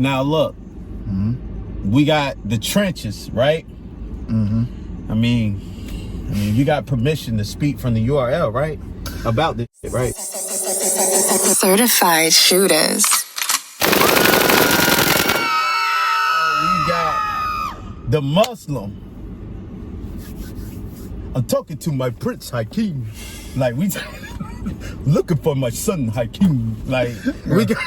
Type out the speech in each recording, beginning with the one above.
Now look, we got the trenches, right? I mean, you got permission to speak from the URL, right? About this, right? Certified shooters. We got the Muslim. I'm talking to my Prince Hakeem. Like, we looking for my son Hakeem. Like, we got.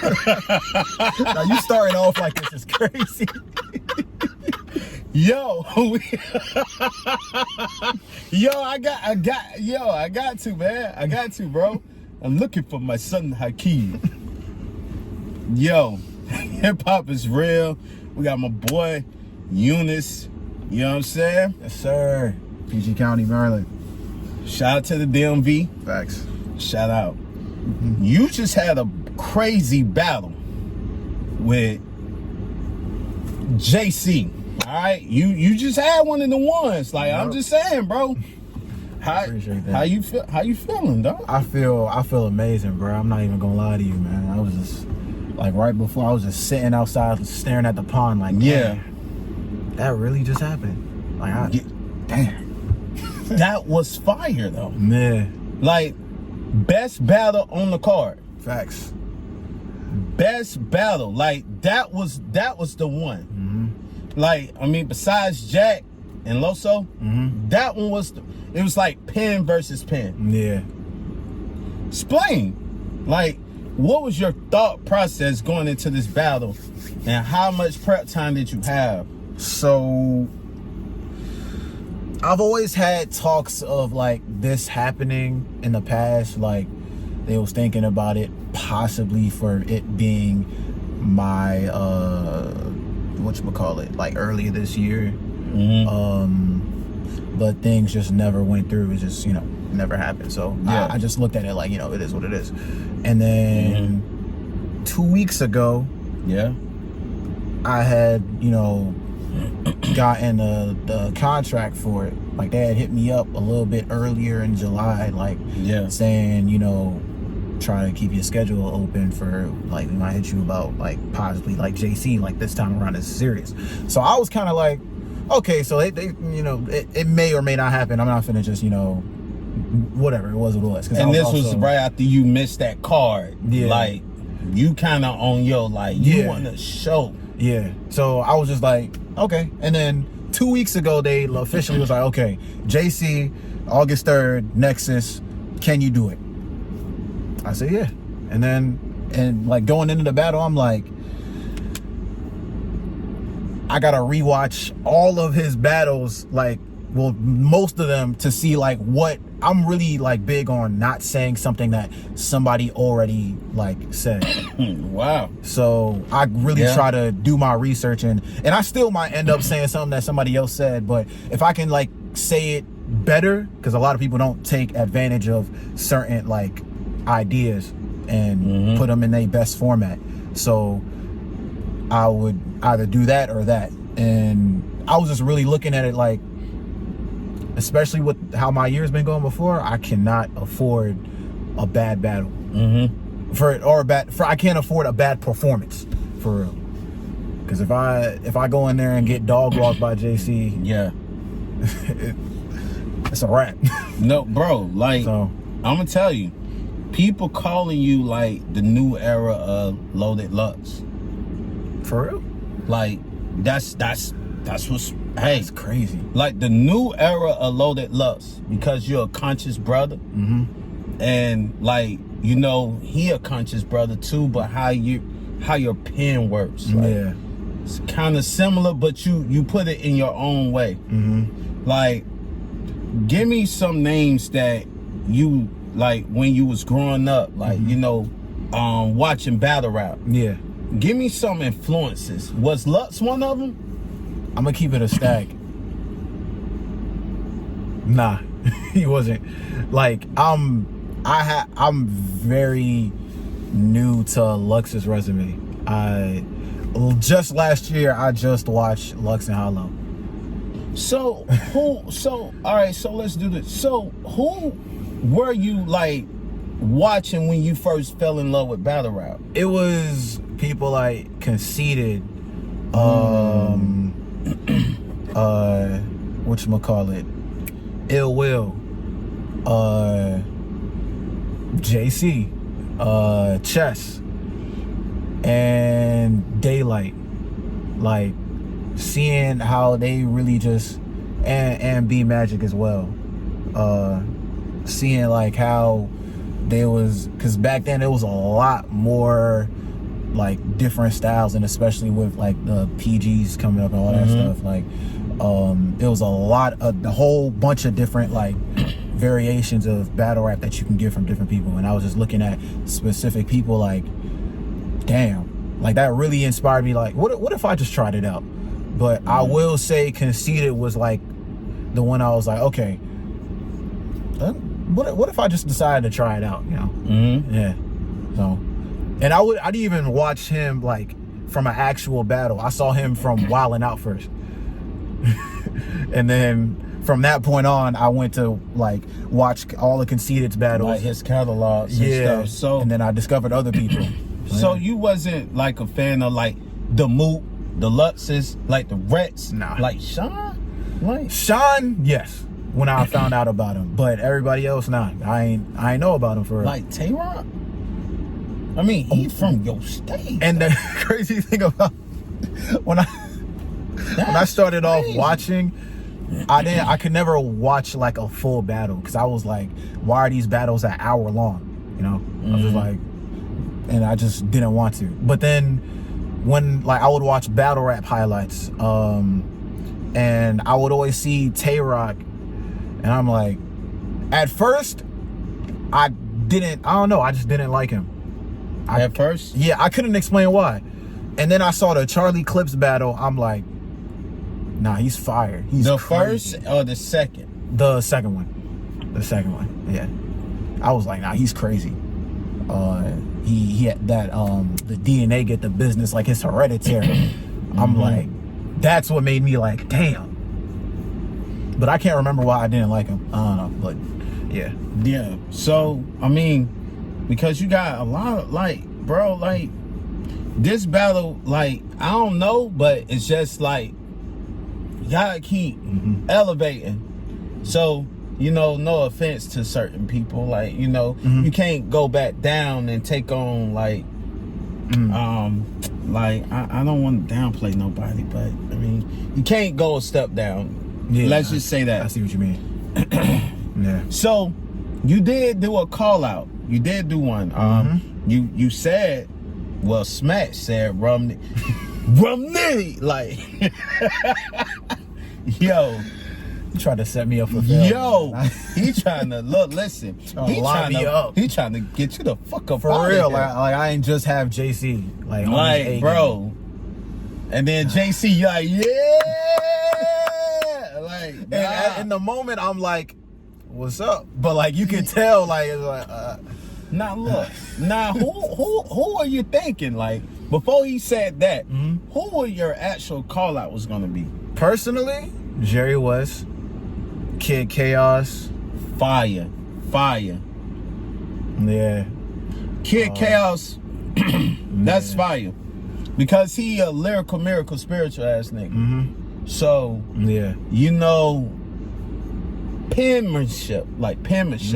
Now you starting off like this is crazy. Yo, I got to, man. I got to, bro. I'm looking for my son Hakeem. Yo, hip hop is real. We got my boy Yunus. You know what I'm saying? Yes, sir. PG County, Maryland. Shout out to the DMV. Facts. Shout out. You just had a crazy battle with JC. All right, you just had one of the ones. Like, I'm just saying, bro. How you feeling, dog? I feel amazing, bro. I'm not even gonna lie to you, man. I was just like right before I was just sitting outside staring at the pond, like, yeah, that really just happened. Like, damn. That was fire though. Man. Like, best battle on the card. Facts. Best battle. Like, that was the one. Like, I mean, besides Jack and Loso, that one was, it was like pen versus pen. Yeah. Explain. Like, what was your thought process going into this battle, and how much prep time did you have? So, I've always had talks of like this happening in the past. Like, they was thinking about it possibly for it being my whatchamacallit, like earlier this year. But things just never went through. It just, never happened. So yeah. I just looked at it like, it is what it is. And then 2 weeks ago, I had, gotten the contract for it. Like, they had hit me up a little bit earlier in July, like saying, try to keep your schedule open for, like, we might hit you about, like, possibly like JC, like this time around is serious. So I was kind of like, okay, so they it may or may not happen. I'm not finna just, whatever, it was what it was. And this was right after you missed that card. Yeah. Like, you kind of on your, like, you want to show. Yeah. So I was just like, okay. And then 2 weeks ago, they officially was like, okay, JC, August 3rd, Nexus, can you do it? I said, yeah. And like going into the battle, I'm like, I gotta rewatch all of his battles, like, well, most of them, to see like what I'm really like big on, not saying something that somebody already like said. Wow. So I really try to do my research, and I still might end up saying something that somebody else said, but if I can like say it better, because a lot of people don't take advantage of certain like ideas and put them in their best format. So I would either do that or that. And I was just really looking at it like, especially with how my year's been going before, I cannot afford a bad battle. I can't afford a bad performance, for real. Because if I go in there and get dog walked by JC, it's a wrap. No, bro, like, so, I'm gonna tell you, people calling you like the new era of Loaded Lux. For real? Like, that's what's, hey, it's crazy. Like, the new era of Loaded Lux, because you're a conscious brother, and like, he a conscious brother too, but how your pen works, like, it's kind of similar, but you put it in your own way. Like, give me some names that you like when you was growing up, like, watching battle rap. Yeah. Give me some influences. Was Lux one of them? I'm gonna keep it a stack. Nah, he wasn't. Like, I'm very new to Lux's resume. Just last year, I just watched Lux and Hollow. So all right, so let's do this. So who were you like watching when you first fell in love with battle rap? It was people like Conceited, whatchamacallit, Ill Will, JC, Chess, and Daylight. Like, seeing how they really just, and B Magic as well, seeing like how they was, because back then it was a lot more like different styles, and especially with like the PGs coming up and all that stuff, like it was a whole bunch of different like variations of battle rap that you can get from different people. And I was just looking at specific people like, damn, like that really inspired me. Like, what if I just tried it out? But I will say Conceited was like the one I was like, okay, what if I just decided to try it out, you know? Yeah. So, and I'd even watch him like from an actual battle. I saw him from Wildin' Out first. And then from that point on, I went to like watch all the Conceited's battles, like his catalogs and stuff. So, and then I discovered other people. So you wasn't like a fan of like the Mook, the Luxes, like the Rets, nah. Like Sean? Like Sean, yes, when I found out about him. But everybody else, nah. I ain't know about him for real. Like Tay-Rock? I mean, he's from your state. And the crazy thing about when I started off watching, I could never watch like a full battle, because I was like, why are these battles an hour long? You know? I was just like, and I just didn't want to. But then when like I would watch battle rap highlights, and I would always see Tay-Rock, and I'm like, at first I just didn't like him. At first? Yeah, I couldn't explain why. And then I saw the Charlie Clips battle. I'm like, nah, he's fired. He's the crazy. first or the second? The second one. The second one. Yeah. I was like, nah, he's crazy. He had that the DNA get the business, like his Hereditary. I'm like, that's what made me like, damn. But I can't remember why I didn't like him. I don't know, but yeah. Yeah. So I mean, because you got a lot of like, bro, like this battle, like I don't know, but it's just like you gotta keep elevating. So, you know, no offense to certain people, like, you know, you can't go back down and take on like like I don't want to downplay nobody, but I mean, you can't go a step down. Yeah, let's just say that. I see what you mean. Yeah. So you did do a call out. You did do one. You said, well, Smash said Rum Nitty, like yo. He tried to set me up for failure. Yo, he trying to listen. He trying to get you the fuck up for real. Like I ain't just have JC like bro. And then JC, you like, yeah, like and in the moment I'm like, what's up? But like you can tell, like it's like now look, now who are you thinking? Like before he said that, who were your actual call out was gonna be? Personally, Jerry West, Kid Chaos, fire. Yeah, Kid Chaos, that's fire, because he a lyrical miracle spiritual ass nigga. So yeah, you know, penmanship, like facts.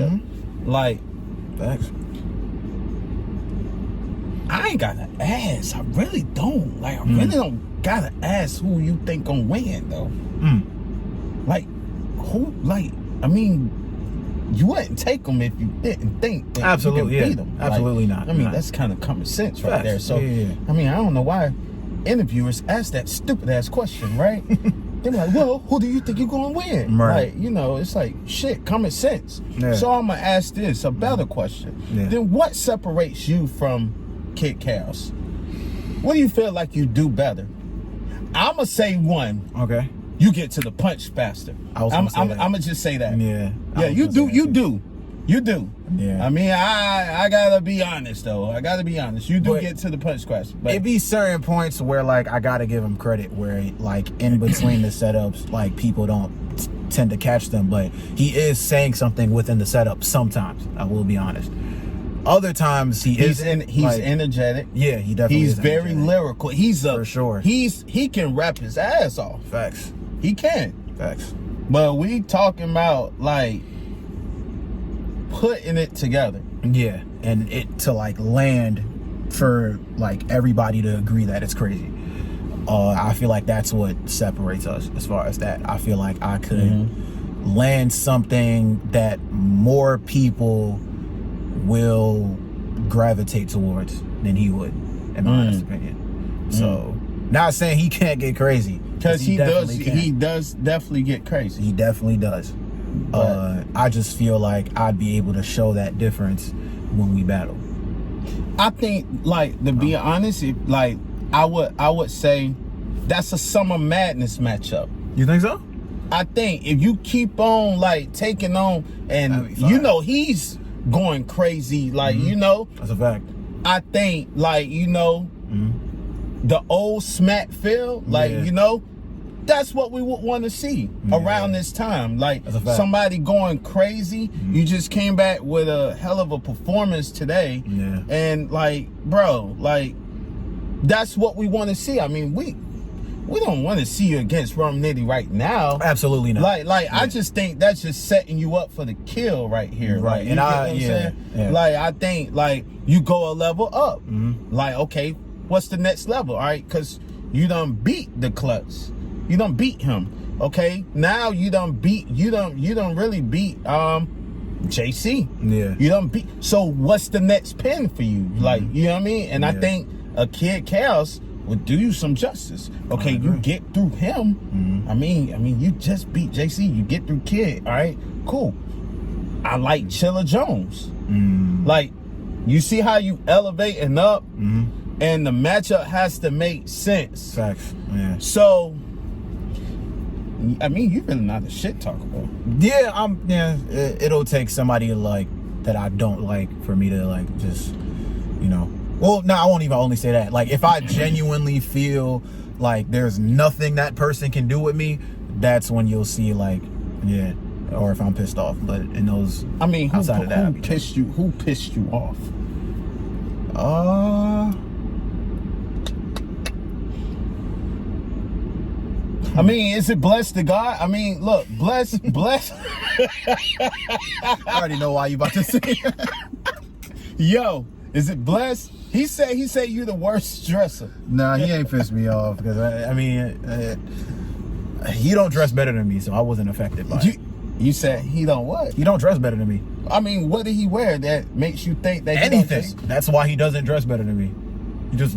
I ain't gotta ask. I really don't. Like I really don't gotta ask who you think gonna win though. Like who? Like I mean, you wouldn't take them if you didn't think that absolutely you could beat them. Absolutely like, not. I mean, that's kind of common sense right there. So yeah. I mean, I don't know why interviewers ask that stupid ass question, right? They're like, well, who do you think you're gonna win? Right. Like, you know, it's like shit, common sense. Yeah. So I'm gonna ask this, a better question. Yeah. Then what separates you from Kid Chaos? What do you feel like you do better? I'ma say one. Okay. You get to the punch faster. I'm gonna just say that. Yeah. Yeah, you do. Yeah. I mean, I gotta be honest though. You do get to the punch faster. But it be certain points where like I gotta give him credit where like in between the setups, like people don't tend to catch them, but he is saying something within the setup sometimes. I will be honest. Other times he's energetic. Yeah, he definitely he's is very energetic. lyrical. He's for sure. He can rap his ass off. Facts. He can. Facts. But we talking about like putting it together. Yeah, and it to like land for like everybody to agree that it's crazy. I feel like that's what separates us as far as that. I feel like I could land something that more people will gravitate towards than he would, in my honest opinion. So, not saying he can't get crazy, because he does definitely get crazy. He definitely does. I just feel like I'd be able to show that difference when we battle. I think, like, to be honest, I would say that's a Summer Madness matchup. You think so? I think if you keep on like taking on, and you know he's going crazy, like you know, that's a fact. I think like you know, the old smack feel, like you know, that's what we would want to see around this time. Like somebody going crazy. You just came back with a hell of a performance today, and like, bro, like that's what we want to see. I mean, we don't want to see you against Rum Nitty right now. Absolutely not. Like I just think that's just setting you up for the kill right here. Right. Like, And you know what I'm saying? Like I think like you go a level up. Like, okay, what's the next level? All right, because you done beat the Klutz. You done beat him. Okay, now you done really beat JC. Yeah. You done beat. So what's the next pin for you? Like, you know what I mean? And I think a Kid Chaos would do you some justice. Okay, you get through him. I mean, you just beat JC. You get through Kid. All right, cool. I like Chilla Jones. Like, you see how you elevating up, and the matchup has to make sense. Facts. Yeah. So, I mean, you really not a shit talker, bro. Yeah, it'll take somebody like that I don't like for me to like just, you know. Well, no, I won't even only say that. Like, if I genuinely feel like there's nothing that person can do with me, that's when you'll see, like, or if I'm pissed off. But in those, I mean, who pissed you off? I mean, is it blessed to God? I mean, look, bless. I already know why you about to say it. Yo, is it blessed? He said you're the worst dresser. Nah, he ain't pissed me off because I mean, he don't dress better than me, so I wasn't affected by it. You said he don't what? He don't dress better than me. I mean, what did he wear that makes you think that anything? That's why he doesn't dress better than me. He just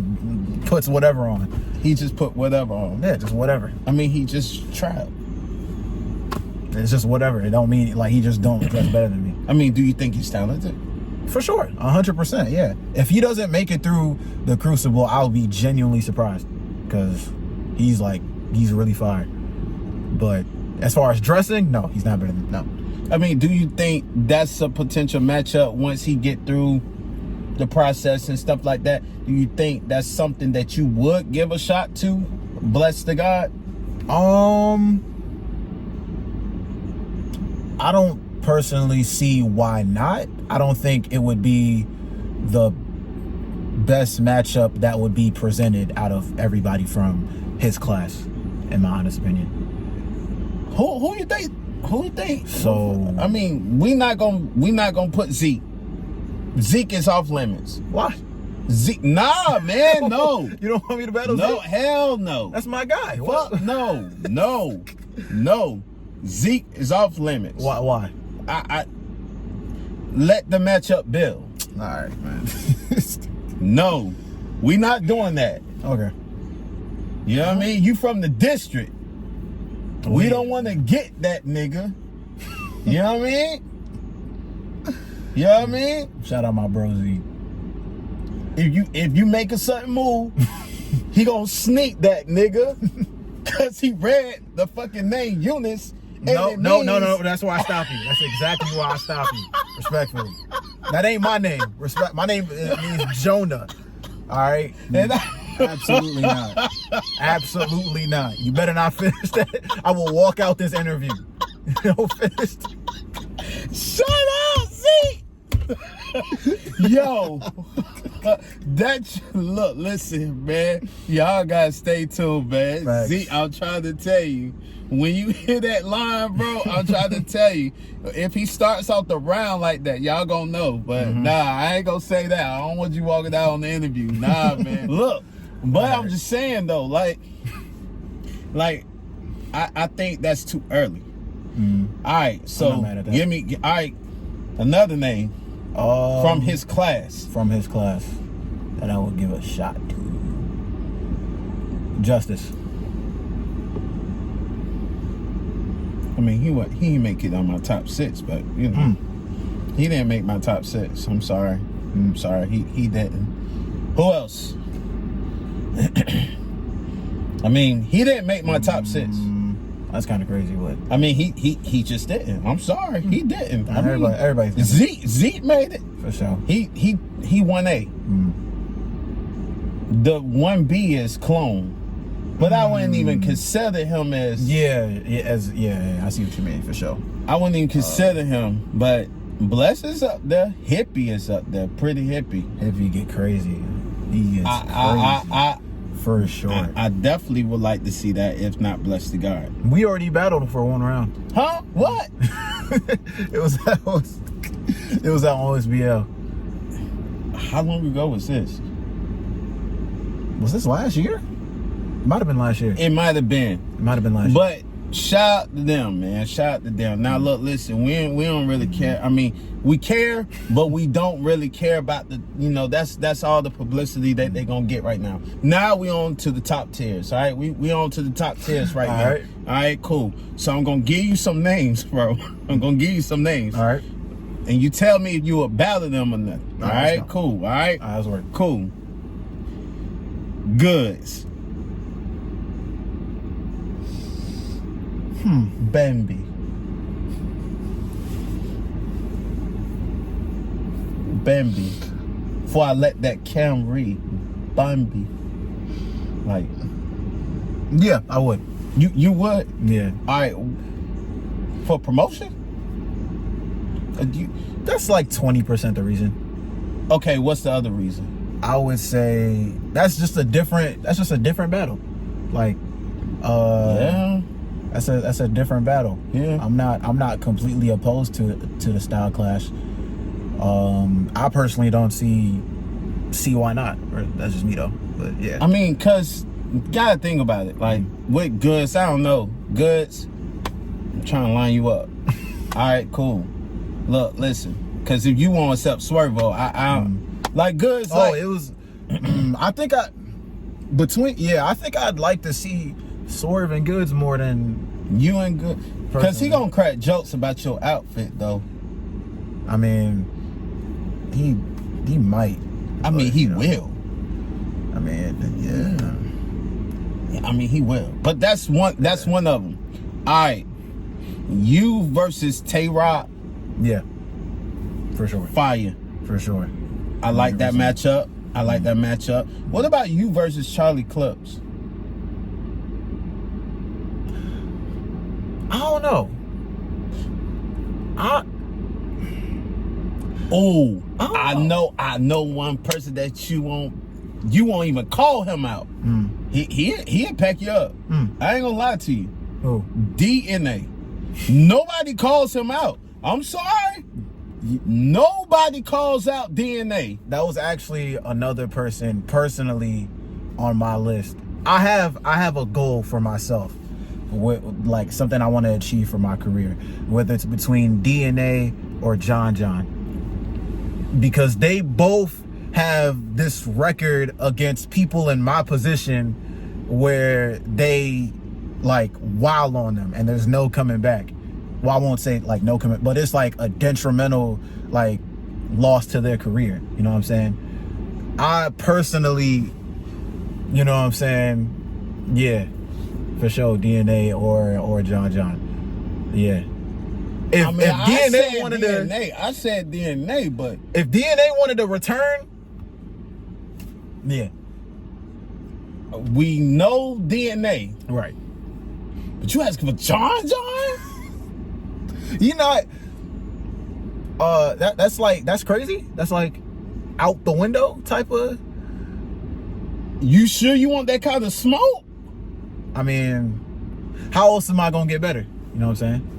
puts whatever on. He just put whatever on. Yeah, just whatever. I mean, he just tried. It's just whatever. It don't mean like he just don't dress better than me. I mean, do you think he's talented? For sure, 100%. Yeah. If he doesn't make it through the Crucible, I'll be genuinely surprised because he's really fire. But as far as dressing, no, he's not better than no. I mean, do you think that's a potential matchup once he get through the process and stuff like that? Do you think that's something that you would give a shot to? Bless to God. I don't personally see why not. I don't think it would be the best matchup that would be presented out of everybody from his class, in my honest opinion. Who you think? Who you think? So I mean, we not gonna put Zeke. Zeke is off limits. Why? Zeke, nah, man, no. You don't want me to battle Zeke? No, hell no. That's my guy. Fuck, no. Zeke is off limits. Why? I let the matchup build. All right, man. No, we not doing that. Okay. You know what I mean? You from the district. We don't want to get that nigga. You know what I mean? You know what I mean? Shout out my bro Z. If you make a certain move, he gonna sneak that nigga. Cause he read the fucking name Yunus. No. That's why I stopped you. That's exactly why I stopped you. Respectfully. That ain't my name. My name means Jonah. All right? Absolutely not. Absolutely not. You better not finish that. I will walk out this interview. Don't finish. Shut up, Z! Yo, look, listen, man. Y'all gotta stay tuned, man. Facts. See, I'm trying to tell you. When you hear that line, bro, I'm trying to tell you. If he starts off the round like that, y'all gonna know. But nah, I ain't gonna say that. I don't want you walking out on the interview. Nah, man. Look, but I'm just saying though, like I think that's too early. All right, so give me another name from his class. From his class that I would give a shot to. Justice. I mean, he didn't make it on my top 6, but you know, he didn't make my top 6. I'm sorry. He didn't. Who else? I mean, he didn't make my top 6. That's kind of crazy. What? I mean, he just didn't. I'm sorry, he didn't. I mean, everybody's Zeke made it for sure. He 1A. The 1B is Clone. But I wouldn't even consider him as... Yeah, I see what you mean, for sure. I wouldn't even consider him, but Bless is up there. Hippie is up there. Pretty hippie. Hippie get crazy. He gets crazy. For sure. I definitely would like to see that, if not Bless the God. We already battled for 1 round. Huh? What? It was at OSBL. How long ago was this? Was this last year? Might have been last year. It might have been. But shout out to them, man. Shout out to them. Now look, listen, we don't really care. I mean, we care, but we don't really care about the, you know, that's all the publicity that they're gonna get right now. Now we on to the top tiers, all right? We on to the top tiers right now. Right. All right, cool. So I'm gonna give you some names, bro. I'm gonna give you some names. All right. And you tell me if you will battle them or not. All right, cool. All right. That's work. Cool. Goods. Bambi. Before I let that Camry, Bambi. Like, yeah, I would. You would? Yeah. All right. For promotion? That's like 20% the reason. Okay, what's the other reason? I would say that's just a different battle. Like, yeah. That's a different battle. Yeah. I'm not completely opposed to the style clash. I personally don't see why not. Or that's just me though. But yeah. I mean, cause you gotta think about it. Like with Goods, I don't know. Goods, I'm trying to line you up. All right, cool. Look, listen. Cause if you won't accept Swervo, I like Goods. Oh, it was. I think I'd like to see Swerve and Goods more than you and Good, cause he gonna crack jokes about your outfit though. I mean, he might. I mean, he will. I mean, yeah. I mean, he will. But that's one of them. All right, you versus Tay-Rock. Yeah, for sure. Fire. For sure. I like 100%. That matchup. I like that matchup. What about you versus Charlie Clips? I don't know. I know one person that you won't even call him out. He'll pack you up. I ain't gonna lie to you. Who? DNA. Nobody calls him out. I'm sorry. Nobody calls out DNA. That was actually another person personally on my list. I have a goal for myself. Like something I want to achieve for my career, whether it's between DNA or John, because they both have this record against people in my position where they like wild on them and there's no coming back. Well, I won't say like no coming, but it's like a detrimental like loss to their career. You know what I'm saying? I personally, you know what I'm saying? Yeah. For sure, DNA or John. Yeah. If DNA wanted DNA, I said DNA, but if DNA wanted to return, yeah. We know DNA. Right. But you asking for John? You know, That's crazy. That's like out the window type of. You sure you want that kind of smoke? I mean, how else am I gonna get better? You know what I'm saying?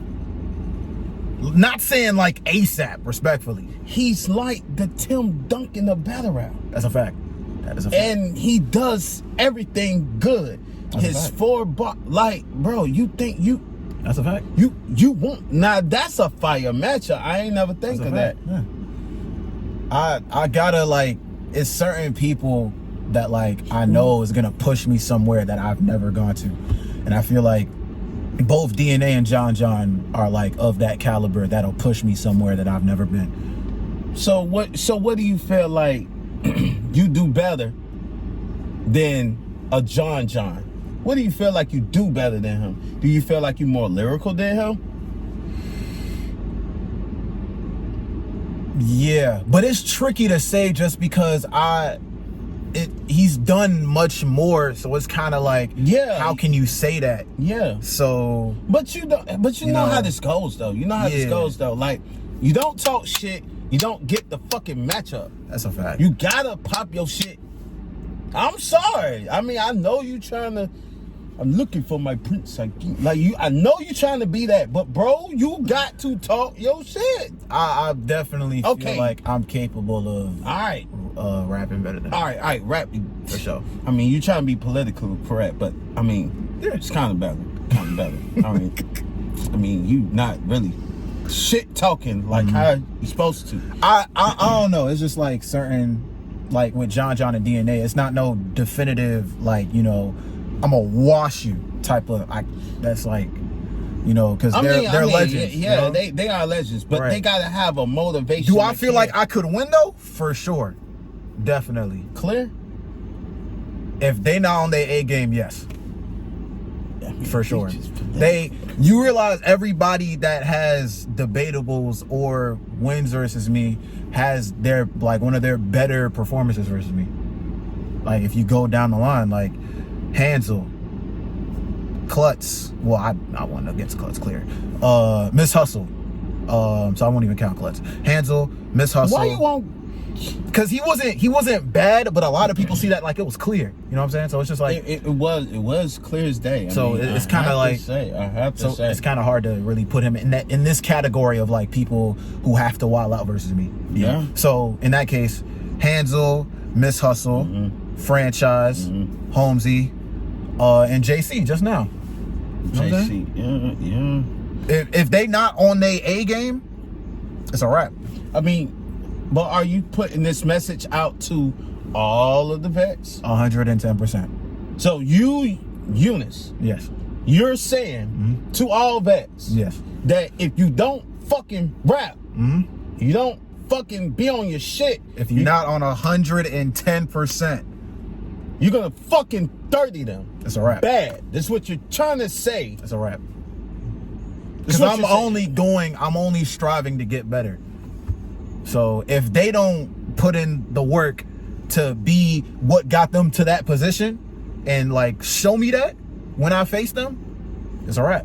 Not saying like ASAP, respectfully. He's like the Tim Duncan of battle rap. That's a fact. That is a fact. And he does everything good. That's His 4 bar, like, bro, you think you... That's a fact. You won't... Now, that's a fire matchup. I ain't never think of that. Yeah. I gotta, like, it's certain people that, like, I know is gonna push me somewhere that I've never gone to. And I feel like both DNA and John are like of that caliber that'll push me somewhere that I've never been. So what do you feel like you do better than a John? What do you feel like you do better than him? Do you feel like you're more lyrical than him? Yeah, but it's tricky to say just because he's done much more, so it's kind of like, yeah, how can you say that? Yeah. So, but you know how this goes though. You know how this goes though. Like, you don't talk shit, you don't get the fucking matchup. That's a fact. You gotta pop your shit. I'm sorry. I mean, I know you trying to. I'm looking for my prince. I know you trying to be that, but bro, you got to talk your shit. I definitely feel like I'm capable of rapping better than all right, rap for sure. I mean, you trying to be politically correct, but I mean, it's kind of better. I mean, you not really shit talking like how you supposed to. I don't know. It's just like certain, like with John and DNA, it's not no definitive, like, you know, I'm gonna wash you type of, that's like, you know, because they're legends. Yeah, you know? they are legends, but they gotta have a motivation. Do I feel like I could win though? For sure. Definitely. Clear? If they not on their A game, yes. For sure. You realize everybody that has debatables or wins versus me has their, like, one of their better performances versus me. Like, if you go down the line, like Hansel, Klutz, well, I won against Klutz, clear. Miss Hustle, so I won't even count Klutz. Hansel, Miss Hustle. Why you won't? Because he wasn't bad, but a lot of people see that like it was clear. You know what I'm saying? So it's just like it was clear as day. I mean, it's kind of like I have to say it's kind of hard to really put him in this category of like people who have to wild out versus me. Yeah. Know? So in that case, Hansel, Miss Hustle, Franchise, Holmesy, and JC just now. JC, yeah. If they not on their A game, it's a wrap. I mean, but are you putting this message out to all of the vets? 110%. So you, Yunus, yes, you're saying to all vets, yes, that if you don't fucking rap, you don't fucking be on your shit. If you're not on 110%, you're gonna fucking 30 them. It's a wrap. Bad. That's what you're trying to say. It's a wrap. Because I'm only striving to get better. So if they don't put in the work to be what got them to that position and like show me that when I face them, it's a wrap.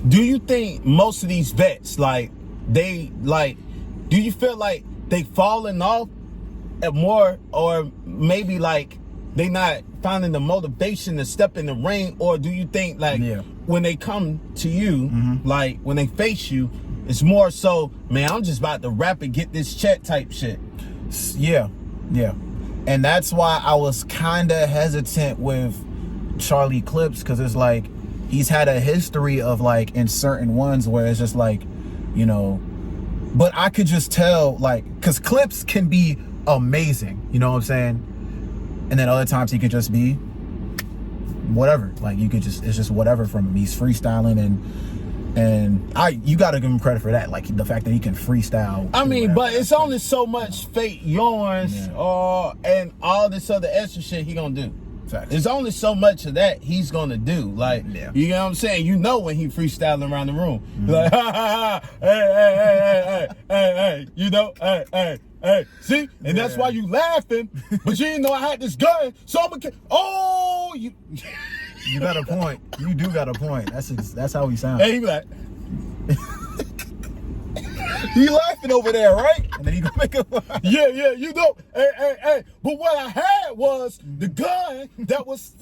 Do you think most of these vets, like, do you feel like they falling off at more, or maybe like they not finding the motivation to step in the ring? Or do you think like when they come to you, like when they face you, it's more so, man, I'm just about to rap and get this check type shit? Yeah. And that's why I was kind of hesitant with Charlie Clips, because it's like he's had a history of like in certain ones where it's just like, you know, but I could just tell, like, because Clips can be amazing, you know what I'm saying? And then other times he could just be whatever. Like, you could just, it's just whatever from him. He's freestyling, and you got to give him credit for that, like the fact that he can freestyle. I mean, but it's only so much fake yarns and all this other extra shit he gonna do. Facts. There's only so much of that he's gonna do. Like, you know what I'm saying? You know when he freestyling around the room, like, ha ha ha, hey, you know, hey, see? And that's why you laughing, but you didn't know I had this gun, so I'm gonna, you. You got a point. You do got a point. That's how he sounds. Hey, he be like, He laughing over there, right? And then he gonna make a yeah, you know, hey. But what I had was the gun that was.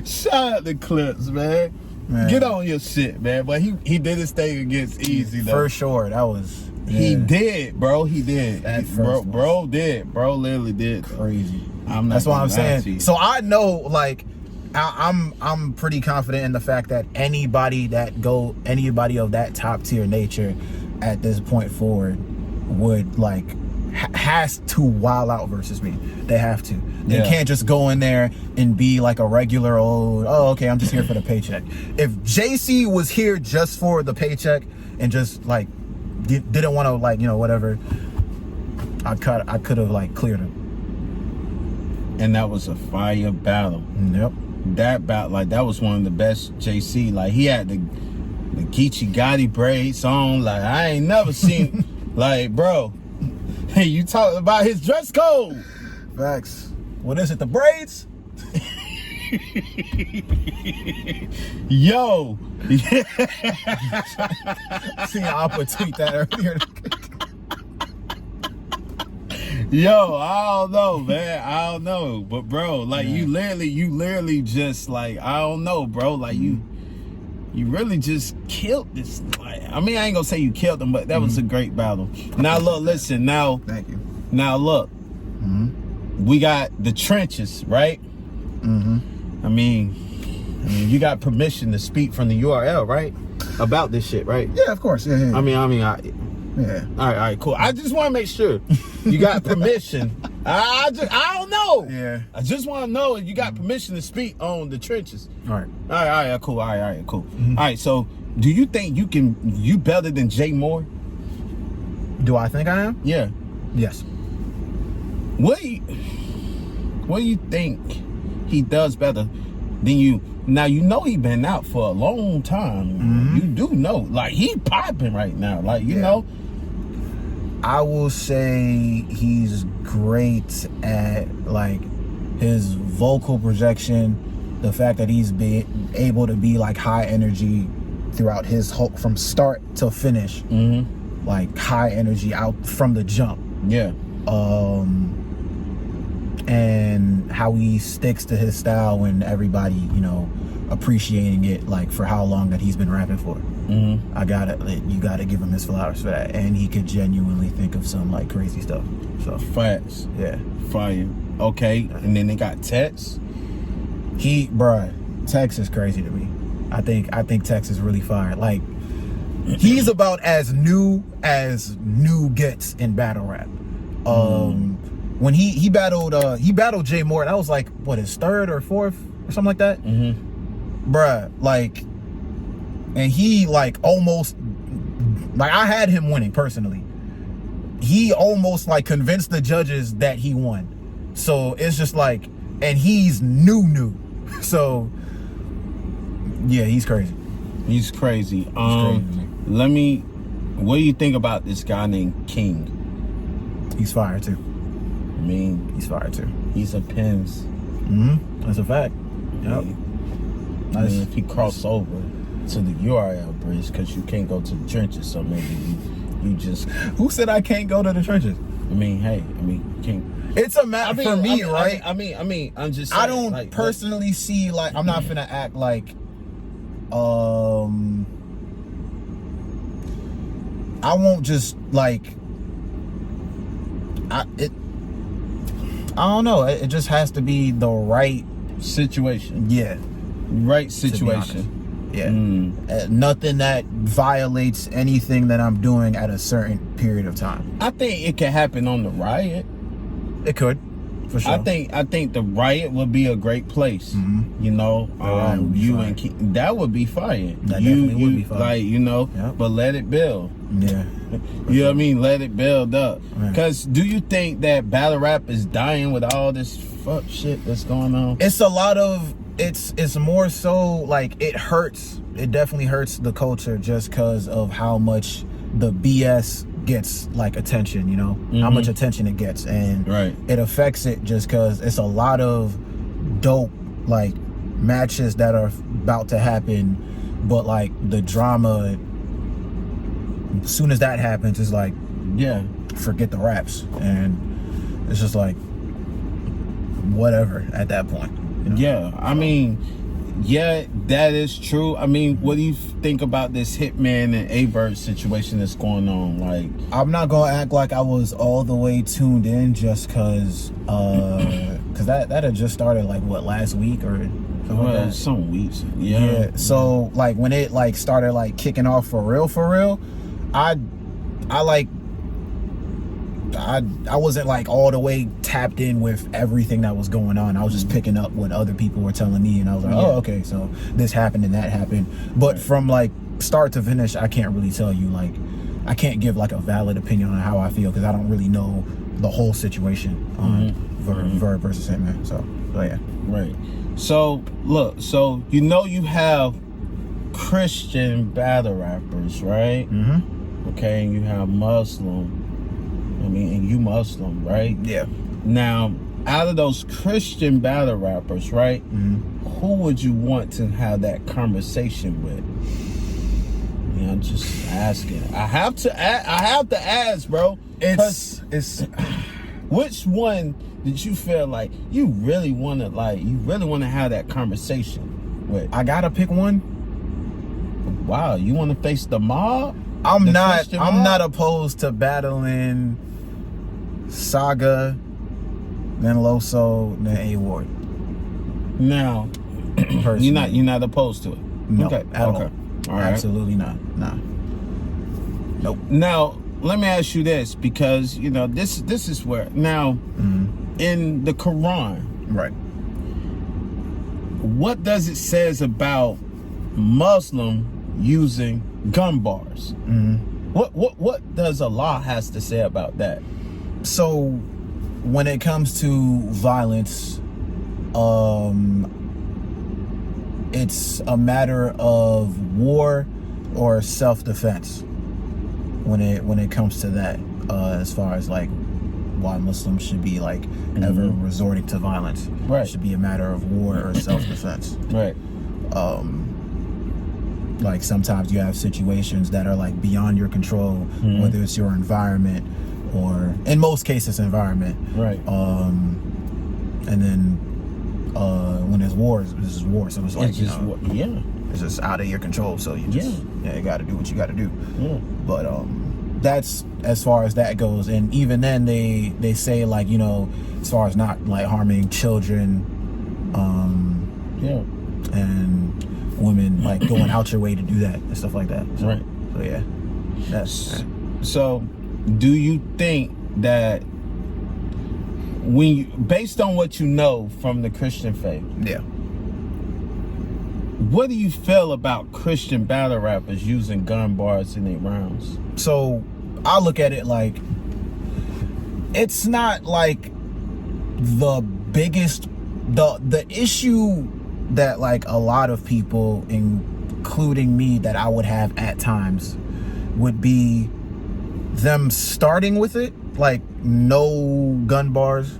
Shout out the Clips, man. Get on your shit, man. But he did his thing against Easy, though. For sure, that was. Yeah. He did, bro. He did. Bro did. Bro literally did. Crazy. That's what I'm saying. So I know, like, I'm pretty confident in the fact that anybody of that top tier nature at this point forward would like has to wild out versus me. They have to. They can't just go in there and be like a regular old, oh, okay, I'm just here for the paycheck. If JC was here just for the paycheck and just like didn't want to, like, you know, whatever, I could have like cleared him. And that was a fire battle. Yep. That battle, like, that was one of the best JC. Like, he had the Geechee Gotti braids on. Like, I ain't never seen. Like, bro, hey, you talking about his dress code? Facts. What is it? The braids? Yo. I seen Oppa tweet that earlier. Yo, I don't know, man. I don't know. But bro, like, you literally just, like, I don't know, bro. Like, you really just killed this. Like, I mean, I ain't gonna say you killed him, but that was a great battle. Now look, listen, now. Thank you. Now look. We got the trenches, right? I mean, you got permission to speak from the URL, right? About this shit, right? Yeah, of course. Yeah. I mean, yeah. All right, cool. I just want to make sure you got permission. I don't know. Yeah. I just want to know if you got permission to speak on the trenches. All right, cool. All right, so do you think you better than Jay Moore? Do I think I am? Yeah. Yes. What do you think he does better than you? Now, you know he been out for a long time. You do know. Like, he popping right now. Like, you know. I will say he's great at, like, his vocal projection, the fact that he's been able to be, like, high energy throughout his whole, from start to finish. Like, high energy out from the jump. Yeah. And how he sticks to his style when everybody, you know, appreciating it, like, for how long that he's been rapping for. You gotta give him his flowers for that. And he could genuinely think of some, like, crazy stuff. So facts. Yeah. Fire. Okay. And then they got Tex. Tex is crazy to me. I think Tex is really fire. Like, he's about as new gets in battle rap. When he battled Jay Moore, that was like, what, his third or fourth or something like that. Bruh, like, and he, like, almost, like, I had him winning personally. He almost, like, convinced the judges that he won. So it's just like, and he's new. So yeah, he's crazy. He's crazy. What do you think about this guy named King? He's fire too. I mean, he's fire too. He's a Pens. That's a fact. Yep. I mean, if he cross over to the URL bridge, because you can't go to the trenches, so maybe you just. Who said I can't go to the trenches? I mean, you can't. It's a matter for me, right? I mean, I'm just saying, I don't, like, personally see, like, I'm not finna act like, I won't just, like, I don't know. It just has to be the right situation. Yeah. Right situation. Yeah. Nothing that violates anything that I'm doing at a certain period of time. I think it can happen on the riot. It could, for sure. I think the riot would be a great place. You know, you and King, that would be fire. That definitely would be fire. Like, you know, but let it build. Yeah. You know what I mean? Let it build up. Because do you think that battle rap is dying with all this fuck shit that's going on? It's a lot of, it's more so, like, it hurts. It definitely hurts the culture just because of how much the BS gets, like, attention, you know, how much attention it gets, and it affects it just because it's a lot of dope, like, matches that are about to happen but like the drama, as soon as that happens, it's like, yeah, forget the raps, and it's just like whatever at that point, you know? Yeah, I mean, yeah, that is true. I mean, what do you think about this Hitman and A-Bird situation that's going on? Like, I'm not gonna act like I was all the way tuned in just cause that had just started like what, last week or something like that? Some weeks. Yeah. So like when it like started like kicking off for real, I wasn't like all the way tapped in with everything that was going on. I was just picking up what other people were telling me, and I was like, oh, okay, so this happened and that happened. But from like start to finish, I can't really tell you, like, I can't give like a valid opinion on how I feel because I don't really know the whole situation on Verb versus Hitman. So yeah. Right. So look, so you know you have Christian battle rappers, right? Mm-hmm. Okay, and you have Muslim. I mean, and you Muslim, right? Yeah. Now, out of those Christian battle rappers, right? Mm-hmm. Who would you want to have that conversation with? Yeah, I'm just asking. I have to ask, bro. It's which one did you feel like you really want to have that conversation with? I gotta pick one. Wow, you want to face the mob? I'm not opposed to battling Saga, then Loso, then A-Ward. Now, you're not opposed to it. No, okay. at all. All right. Absolutely not. Nah. Nope. Now, let me ask you this, because you know this is where now in the Quran, right? What does it says about Muslim using gun bars? What does Allah has to say about that? So when it comes to violence, it's a matter of war or self-defense when it comes to that, as far as like why Muslims should be like ever resorting to violence. Right. It should be a matter of war or self-defense. Right. Like sometimes you have situations that are like beyond your control, whether it's your environment or in most cases environment. Right. And then when there's war, this is war. So it's like, it's just, it's just out of your control. So you just you got to do what you got to do. Yeah. But that's as far as that goes. And even then they say like, you know, as far as not like harming children, and women, like going out your way to do that and stuff like that. So, right. So yeah, that's so. Do you think that based on what you know from the Christian faith, what do you feel about Christian battle rappers using gun bars in their rounds? So I look at it like it's not like the biggest the issue that like a lot of people, including me, that I would have at times would be them starting with it like no gun bars,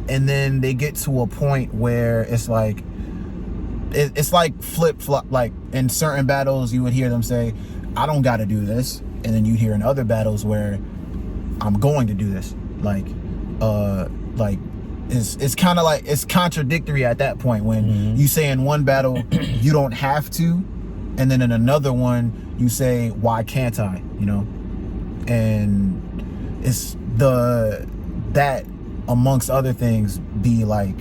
and then they get to a point where it's like it's like flip-flop. Like in certain battles you would hear them say, I don't got to do this, and then you hear in other battles where I'm going to do this. Like it's kind of like it's contradictory at that point when you say in one battle you don't have to, and then in another one you say, why can't I, you know? And it's that amongst other things be like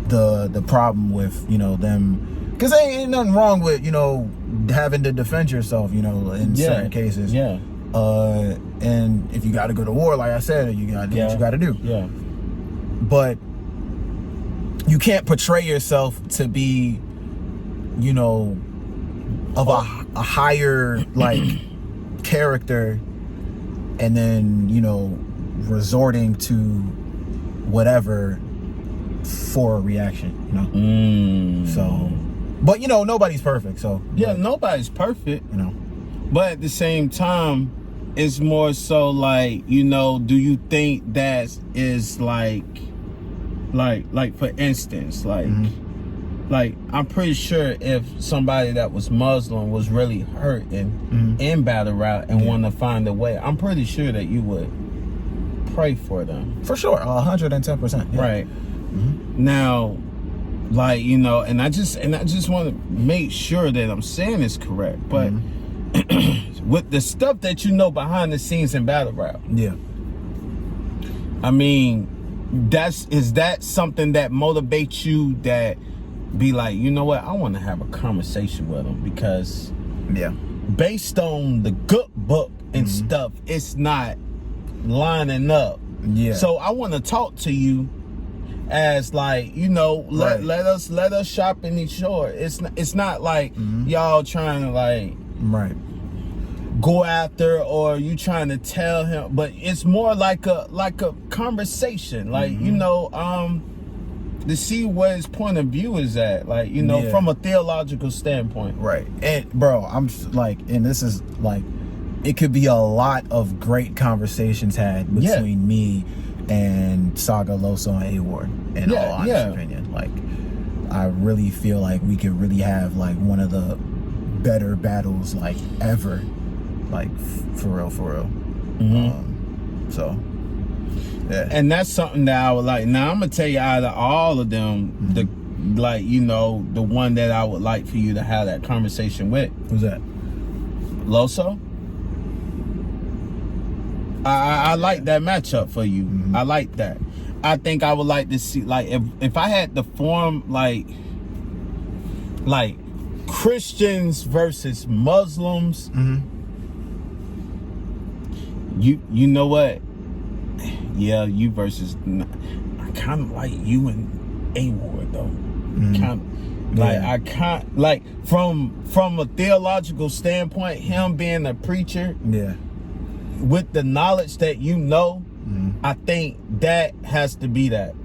the problem with, you know, them, because there ain't nothing wrong with, you know, having to defend yourself, you know, in certain cases. And if you got to go to war, like I said, you got to do what you got to do. But you can't portray yourself to be, you know, of a higher like character, and then, you know, resorting to whatever for a reaction, you know. So, but you know, nobody's perfect. So nobody's perfect, you know. But at the same time, it's more so like, you know, do you think that is like for instance, like like, I'm pretty sure if somebody that was Muslim was really hurting in battle route and wanted to find a way, I'm pretty sure that you would pray for them. For sure, 110%. Yeah. Right. Now, like, you know, and I just want to make sure that I'm saying this correct, but with the stuff that you know behind the scenes in battle route, I mean, is that something that motivates you, that be like, you know what, I want to have a conversation with them, because based on the good book and stuff, it's not lining up. So I want to talk to you as, like, you know, let us shop in each shore. It's not like y'all trying to, like, go after, or you trying to tell him, but it's more like a conversation, like, you know, to see where his point of view is at, like, you know, from a theological standpoint. And bro, I'm like, and this is like, it could be a lot of great conversations had between me and Saga, Loso, and A-Ward, in all honest opinion. Like, I really feel like we could really have, like, one of the better battles, like, ever, like, for real. So and that's something that I would like. Now, I'm gonna tell you, out of all of them, the, like, you know, the one that I would like for you to have that conversation with. Who's that? Loso. I like that matchup for you. I like that. I think I would like to see, like, if I had to form, like Christians versus Muslims, you know what? Yeah, you versus, I kind of like you and A-Ward, though. Kind of, like, I can't, like, from a theological standpoint, him being a preacher, with the knowledge that you know, I think that has to be that.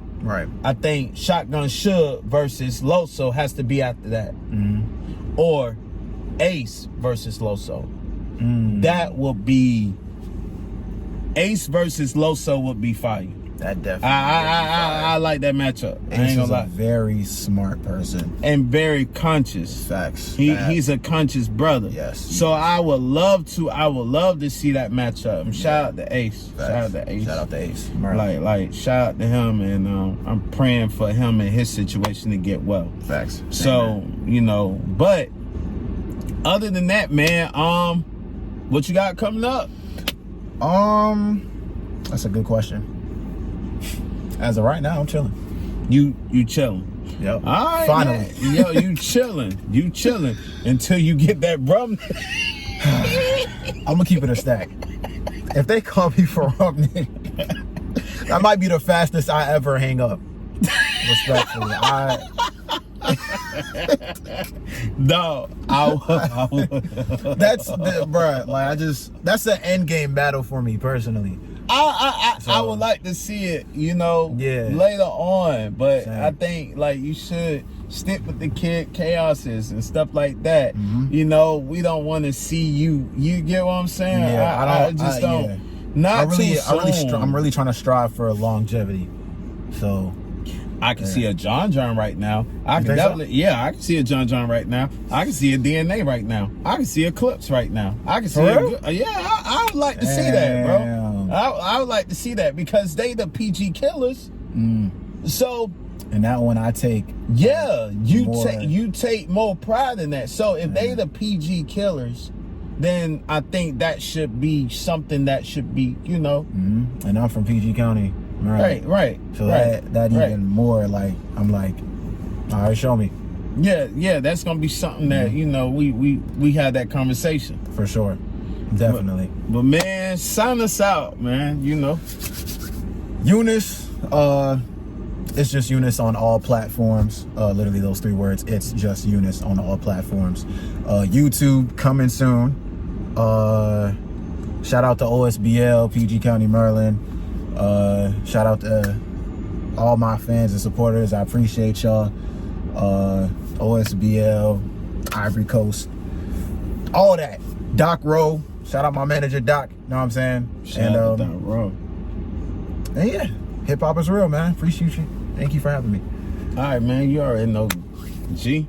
I think Shotgun SHOOTA versus Loso has to be after that. Or Ace versus Loso. That would be, Ace versus Loso would be fire. That definitely. I like that matchup. Ace is a very smart person and very conscious. Facts. He's a conscious brother. Yes. So I would love to see that matchup. And shout out to Ace. Facts. Shout out to Ace. Shout out to Ace. Like shout out to him, and I'm praying for him and his situation to get well. Facts. So, you know, but other than that, man, what you got coming up? That's a good question. As of right now, I'm chilling. You chilling? Yep. All right, finally. Man. Yo, you chilling. You chilling until you get that rum. I'm gonna keep it a stack. If they call me for rum, that might be the fastest I ever hang up. Respectfully, no, I would. That's bruh. Like, that's an end game battle for me personally. I would like to see it, you know, later on, but I think, like, you should stick with the chaoses and stuff like that. You know, we don't want to see you get what I'm saying? I just don't. Not too soon. I'm really trying to strive for longevity. So I can see a John right now. I can definitely, I can see a John right now. I can see a DNA right now. I can see Eclipse right now. I can see I would like to see that, bro. I would like to see that, because they the PG killers. So, and that one I take. Yeah, you take more pride in that. So if they the PG killers, then I think that should be something that should be, you know. And I'm from PG County. Right. So that even more, like, I'm like, all right, show me. Yeah, that's gonna be something that, you know, we had that conversation. For sure. Definitely. But man, sign us out, man, you know. Yunus, it's just Yunus on all platforms. Literally those 3 words. It's just Yunus on all platforms. YouTube coming soon. Shout out to OSBL, PG County, Maryland. Shout out to all my fans and supporters. I appreciate y'all. OSBL, Ivory Coast, all that. Doc Rowe, shout out my manager Doc. Know what I'm saying? Shout out to Doc Rowe. And yeah, hip hop is real, man. Appreciate you. Thank you for having me. All right, man. You already know. G.